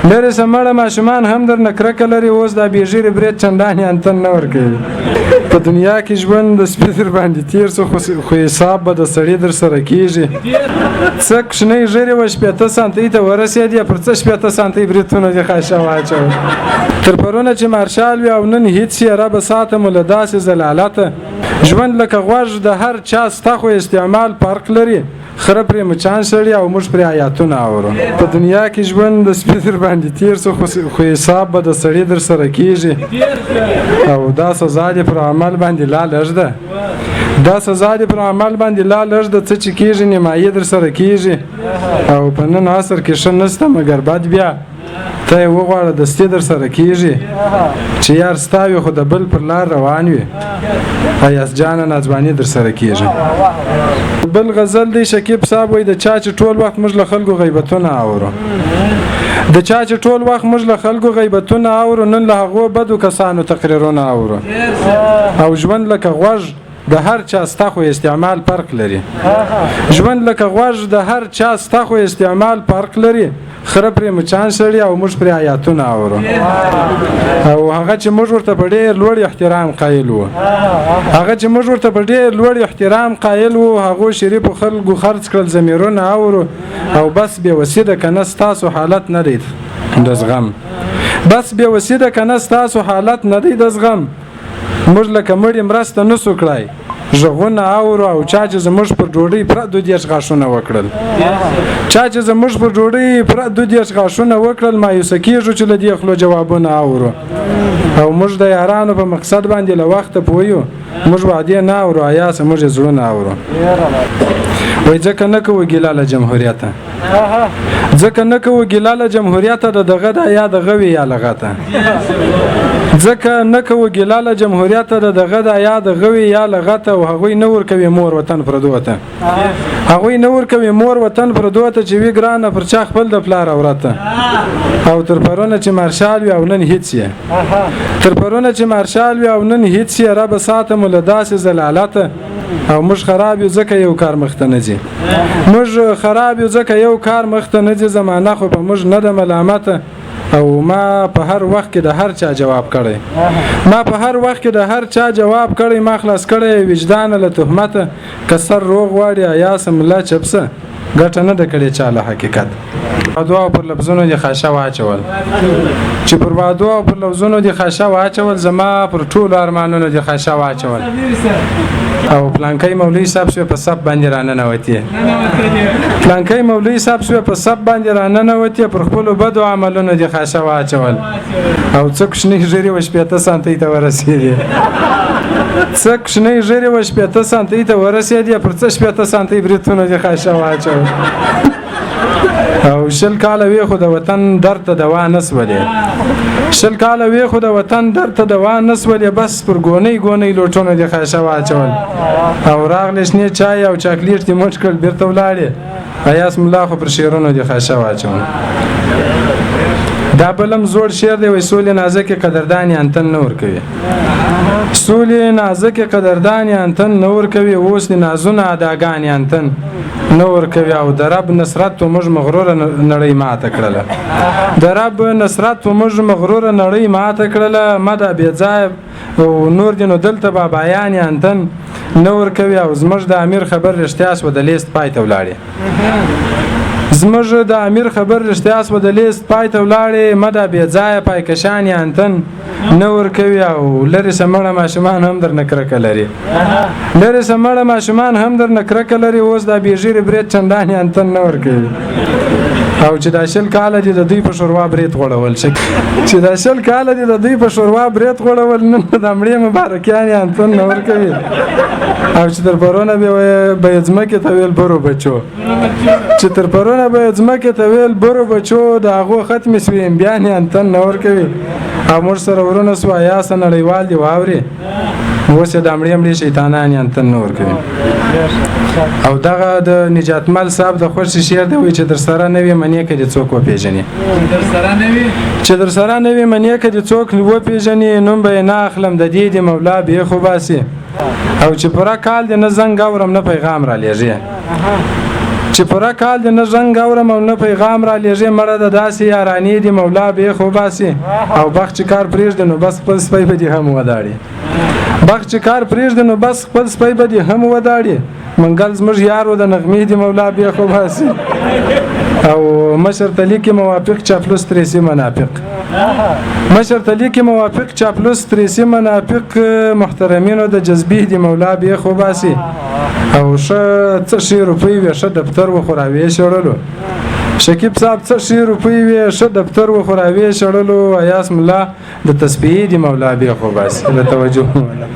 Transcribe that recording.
لرې سمړه ماشومان هم در نکرکه لري اوس دا بیژیرې برید چندانې انتن نه ورکوي په دنیا کې ژوند د سپي در باندې تیر سو خو حساب به د سړي در سره کېږي څه کوچنۍ ژیرې وه 80 سانتۍ ته ورسېدې پر څه 80 سانتۍ بریتونه دې خاشه واچول تر پرونه چې مارشال وي او نن هیڅ یې ربه ساتم له داسې زلالته ژوند لکه غوږ د هر چا ستا خو استعمال فرق لري خره پرې مچان سړي او موږ پرې آیاتونه اورو په دنیا کې ژوند د سپي در باندې تیر سو خو حساب به د سړي در سره کېږي او دا سزا دې پر عمل باندې لا لږ ده دا سزا دې پر عمل باندې لا لږ ده څه چې کېږي نیمایي در سره کېږي او په نن عصر کې ښه نشته مګر بد بیا ته یې وغواړه دستي در سره کېږي چې یار ستا وي خو د بل پر لار روان وي ایاس جانه ناځواني در سره کېږي بل غزل دی شکیب صاحب وایي د چا چې ټول وخت موږ له خلکو غیبتونه اورو د چا چې ټول وخت موږ له خلکو غیبتونه اورو نن له هغو بدو کسانو تقریرونه اورو او ژوند لکه غوږ د هر چا ستا خو استعمال فرق لري ژوند لکه غوږ د هر چا ستا خو استعمال فرق لري خره پرې مچان سړي او موږ پرې آیاتونه اورو او هغه چې موږ ورته په ډېر لوړ احترام قایل وو هغه چې موږ ورته په ډېر لوړ احترام قایل وو هغو شریفو خلکو خرڅ کړل ضمیرونه اورو او بس بې وسې ده که نه ستاسو حالت نه دی د زغم بس بې وسې ده که نه ستاسو حالت نه دی د زغم موږ لکه مړي مرسته نسو کړای غږونه اورو او چا چې زموږ پر ډوډۍ پوره 2 غاښونه وکړل چا چې زموږ پر ډوډۍ پوره 2 غاښونه وکړل مایوسه کېږو چې له دې خولو جوابونه اورو او موږ د یارانو په مقصد باندې له وخته پوهیو موږ وعدې نه اورو ایاسه موږ یې زړونه اورو وایي ځکه نه کوو ګیله له جمهوریته ځکه نه کوو ګیله له جمهوریته د دغه ده یا دغه وي یا لغته ځکه نه کوو ګیله له جمهوریته د دغه ده یا دغه وي یا لغته او هغوی نه ورکوي مور وطن پردو ته هغوی نه ورکوي مور وطن پردو ته چې وي ګرانه پر چا خپل د پلار اورته او تر پرونه چې مارشال وي او نن هیڅ یې تر پرونه چې مارشال وي او نن هیڅ یې ربه ساتم له داسې زلالته او موږ خراب یو ځکه یو کار مخته نه ځي موږ خراب یو ځکه یو کار مخته نه ځي زمانه خو په موږ نه ده ملامته او ما په هر وخت کې د هر چا جواب کړی ما په هر وخت کې د هر چا جواب کړی ما خلاص کړی وجدان له تهمته که سر روغ واړي ایاس ملا چپسه ګټه نه ده کړې چا له حقیقت دعا پر لفظونو دي خاشه واچول چې پر وادو او پر لفظونو دي خاشه واچول زما پر ټولو ارمانونو دي خاشه واچول او پلانکای مولوی صاحب سو په سب باندې راننوتی پلانکای مولوی صاحب سو په سب باندې راننوتی پر خپل بدو عملونو دي خاشه واچول او څوک شنه ژری و 80 سانتۍ ته ورسېدی څوک شنه ژری و 80 سانتۍ ته ورسېدی پر څه 80 سانتۍ بریتونه دي خاشه واچول او شل کاله وی خو د وطن درد ته دوا نسولې شل کاله وی خو د وطن درد ته دوا نسولې بس پر ګونی ګونی لوټونه دي خاشه واچول او راغلی شنې چای او چاکلیټ دې مټ کړل بیرته ولاړې ایاس ملا خو پر شیرونو دي خاشه واچول دا بلم زوړ شعر دی وای سولې نازکه قدردانی انتن نور کوي سولې نازکه قدردانی انتن نور کوي اوس د نازونه اداګانی انتن نور کوي او د رب نصرت تو موږ مغرور نړۍ ماته کړله د رب نصرت تو موږ مغرور نړۍ ماته کړله مده بې ځای او نور دینو دلته با بیان انتن نور کوي او زموږ د امیر خبر رښتیا سو د لیست پای ته ولاړې زموږ د امیر خبر رښتیا سو د لیست پای ته ولاړې مده بې ځای پای کشان انتن نور کوي او لری سمړه ماشومان هم در نکرک لري لری سمړه ماشومان هم در نکرک لري اوس د بیژیر برید چندانې انتن نور کوي او چې د شل کال دي د دوی په شوروا برید غوړول شي چې د شل کال دي د دوی په شوروا برید غوړول نن د امړې مبارکیان انتن نور کوي او چې تر پرونه به ځمکې ته ویل برو بچو چې تر پرونه به ځمکې ته ویل برو بچو د هغو ختمې سوې بیان انتن نور کوي او موږ سره ورونه سو ایاسه نړیوال دی واوري اوس د امړې شیطانان انتن نور کوي او دغه د نجات مل صاحب د خوش شعر دی چې در سره نوې منې کړي څوک وپیژني چې در سره نوې منې کړي څوک وپیژني نوم به نه اخلم د دې د مولا به خو باسي او چې پورا کال د نه زنګ اورم نه پیغام را لېږي چې پوره کال د نه زنګ اورم او نه پیغام را لېږې مړه د داسې یارانې دي مولا بې خو باسي او بخت چې کار پرېږدي نو بس خپل سپی به دې هم وداړي بخت چې کار پرېږدي نو بس خپل سپی به دې هم وداړي منګل زموږ یار و د نغمې دي مولا بې خو باسي او مشر ته لیکي موافق چاپلوس تریسي منافق مشر ته لیکي موافق چاپلوس تریسي منافق محترمینو د جذبې دي مولا بې خو باسي او ښه څه شي روپۍ وې ښه دفتر و خو راوې شړلو شکیب صاحب څه شي روپۍ وې ښه دفتر و خو راوې شړلو ایاس ملا د تسبیح دي مولا بې خو باسي له توجه